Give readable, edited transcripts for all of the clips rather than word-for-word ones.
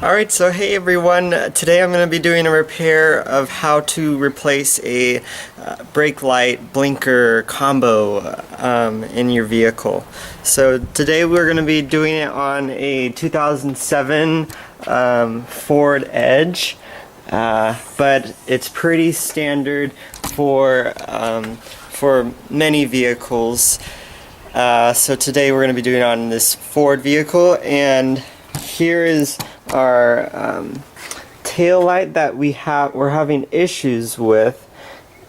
Alright, so hey everyone, today I'm going to be doing a repair of how to replace a brake light blinker combo in your vehicle. So today we're going to be doing it on a 2007 Ford Edge, but it's pretty standard for many vehicles. So today we're going to be doing it on this Ford vehicle, and here is our tail light that we're having issues with.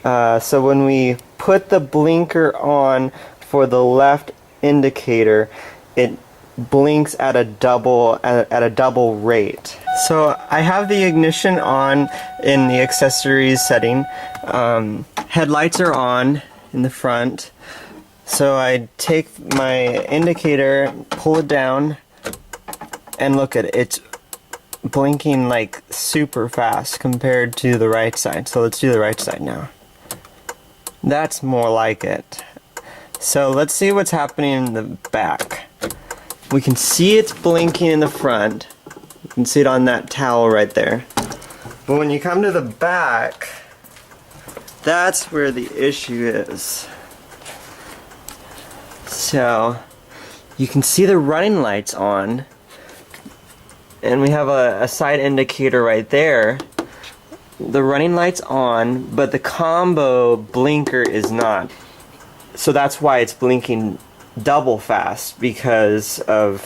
So when we put the blinker on for the left indicator, it blinks at a double rate. So I have the ignition on in the accessories setting. Headlights are on in the front. So I take my indicator, pull it down, and look at it. It's blinking like super fast compared to the right side. So let's do the right side now. That's more like it. So let's see what's happening in the back. We can see it's blinking in the front. You can see it on that towel right there. But when you come to the back, that's where the issue is. So you can see the running lights on, and we have a side indicator right there. The running light's on, but the combo blinker is not. So that's why it's blinking double fast, because of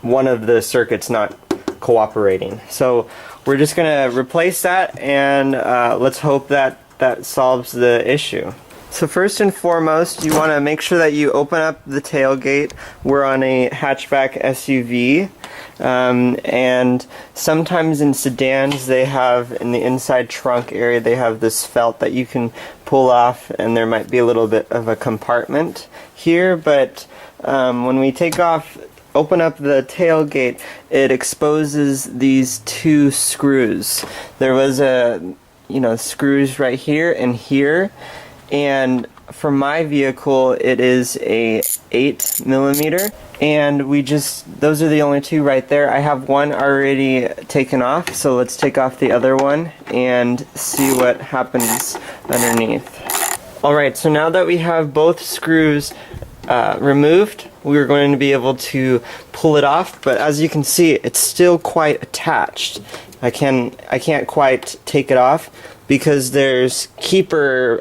one of the circuits not cooperating. So we're just gonna replace that, and let's hope that that solves the issue. So first and foremost, you want to make sure that you open up the tailgate. We're on a hatchback SUV, and sometimes in sedans they have, in the inside trunk area, they have this felt that you can pull off, and there might be a little bit of a compartment here, but when we open up the tailgate, it exposes these two screws. There was screws right here and here. And for my vehicle, it is a 8mm, and those are the only two right there. I have one already taken off, so let's take off the other one and see what happens underneath. Alright, so now that we have both screws removed, we're going to be able to pull it off, but as you can see, it's still quite attached. I can't quite take it off, because there's keeper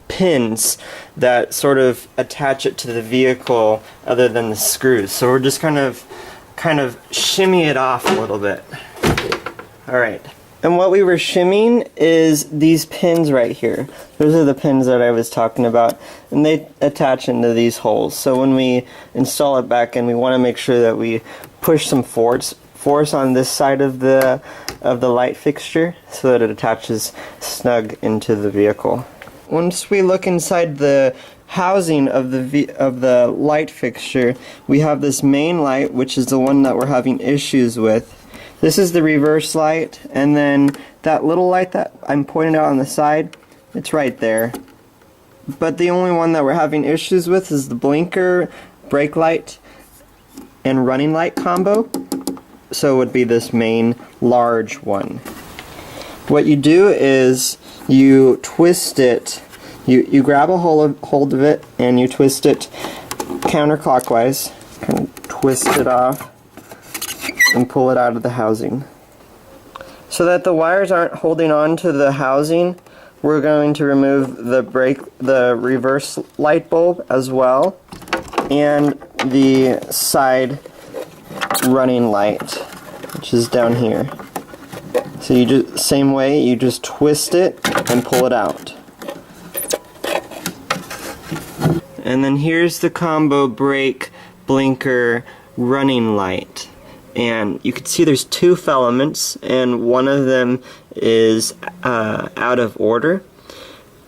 pins that sort of attach it to the vehicle other than the screws. So we're just kind of shimmy it off a little bit. Alright. And what we were shimming is these pins right here. Those are the pins that I was talking about, and they attach into these holes. So when we install it back in, we want to make sure that we push some force on this side of the light fixture so that it attaches snug into the vehicle. Once we look inside the housing of the light fixture, we have this main light, which is the one that we're having issues with. This is the reverse light, and then that little light that I'm pointing out on the side, it's right there. But the only one that we're having issues with is the blinker, brake light, and running light combo. So it would be this main large one. What you do is you twist it, you grab a hold of it, and you twist it counterclockwise, kind of twist it off and pull it out of the housing. So that the wires aren't holding on to the housing, we're going to remove the reverse light bulb as well, and the side running light, which is down here. So you just, same way, you just twist it and pull it out. And then here's the combo brake blinker running light. And you can see there's two filaments, and one of them is out of order.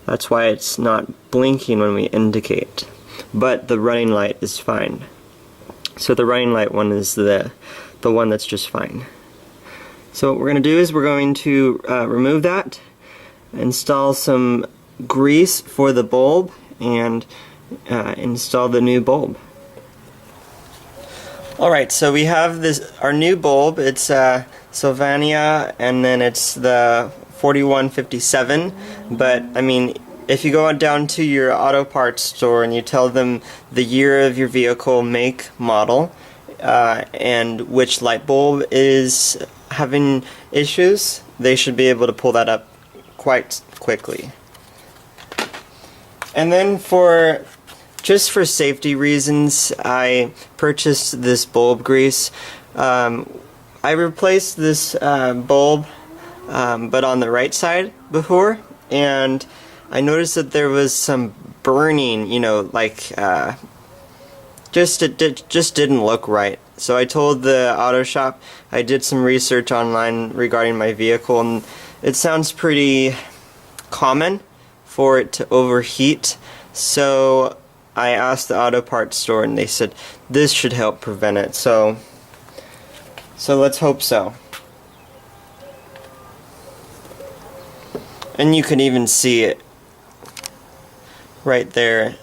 That's why it's not blinking when we indicate. But the running light is fine. So the running light one is the one that's just fine. So what we're going to do is we're going to remove that, install some grease for the bulb, and install the new bulb. Alright, so we have our new bulb. It's Sylvania, and then it's the 4157. But I mean, if you go on down to your auto parts store and you tell them the year of your vehicle, make, model, and which light bulb is having issues, they should be able to pull that up quite quickly. And then just for safety reasons, I purchased this bulb grease. I replaced this bulb, but on the right side before, and I noticed that there was some burning, you know, like it just didn't look right. So I told the auto shop, I did some research online regarding my vehicle, and it sounds pretty common for it to overheat. So I asked the auto parts store, and they said this should help prevent it. So let's hope so. And you can even see it right there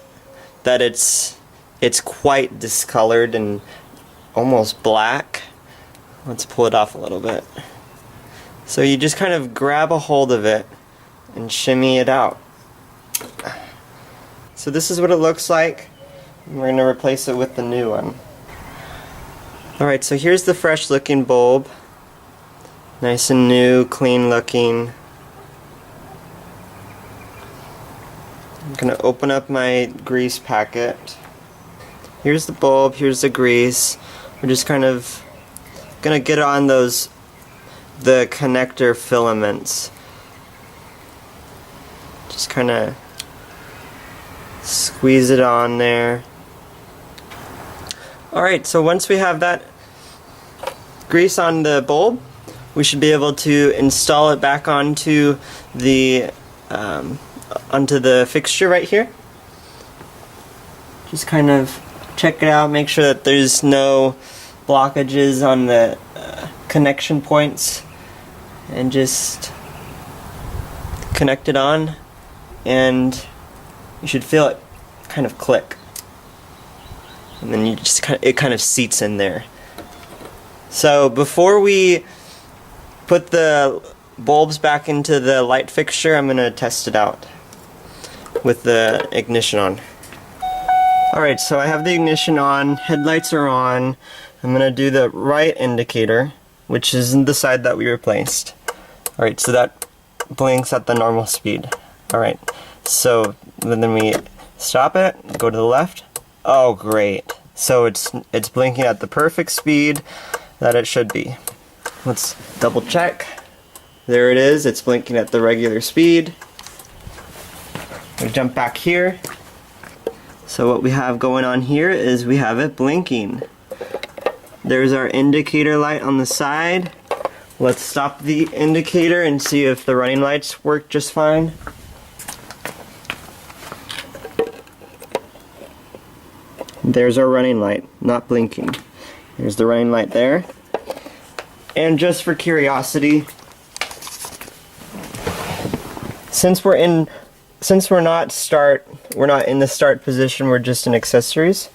that it's quite discolored and almost black. Let's pull it off a little bit. So you just kind of grab a hold of it and shimmy it out. So this is what it looks like. We're going to replace it with the new one. Alright, so here's the fresh looking bulb. Nice and new, clean looking. I'm going to open up my grease packet. Here's the bulb, here's the grease. We're just kind of going to get on the connector filaments. Just kind of squeeze it on there. Alright, so once we have that grease on the bulb, we should be able to install it back onto the fixture right here. Just kind of check it out, make sure that there's no blockages on the connection points, and just connect it on, and you should feel it kind of click, and then it kind of seats in there. So before we put the bulbs back into the light fixture, I'm going to test it out with the ignition on. Alright, so I have the ignition on, headlights are on. I'm going to do the right indicator, which is the side that we replaced. Alright, so that blinks at the normal speed. Alright, so then we stop it, go to the left. Oh great, so it's blinking at the perfect speed that it should be. Let's double check. There it is, it's blinking at the regular speed. We jump back here. So what we have going on here is we have it blinking. There's our indicator light on the side. Let's stop the indicator and see if the running lights work just fine. There's our running light, not blinking. There's the running light there. And just for curiosity, since we're not in the start position, we're just in accessories.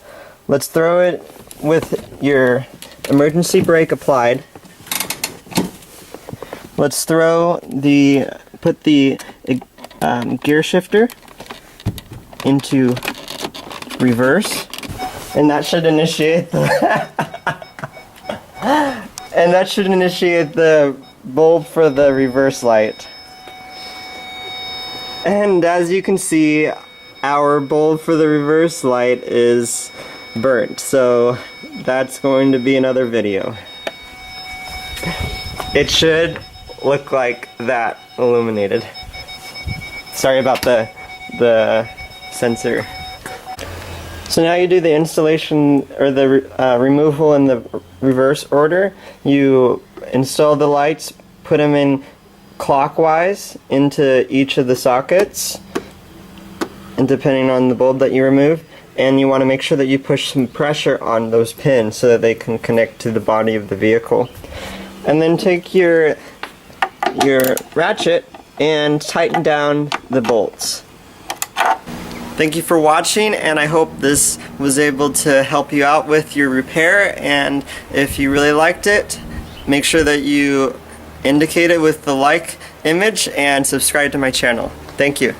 Let's throw it with your emergency brake applied. Let's put the gear shifter into reverse, and that should initiate the bulb for the reverse light. And as you can see, our bulb for the reverse light is burnt, so that's going to be another video. It should look like that illuminated. Sorry about the sensor. So now you do the installation, or the removal in the reverse order. You install the lights, put them in clockwise into each of the sockets, and depending on the bulb that you remove, and you want to make sure that you push some pressure on those pins so that they can connect to the body of the vehicle. And then take your ratchet and tighten down the bolts. Thank you for watching, and I hope this was able to help you out with your repair. And if you really liked it, make sure that you indicate it with the like image and subscribe to my channel. Thank you.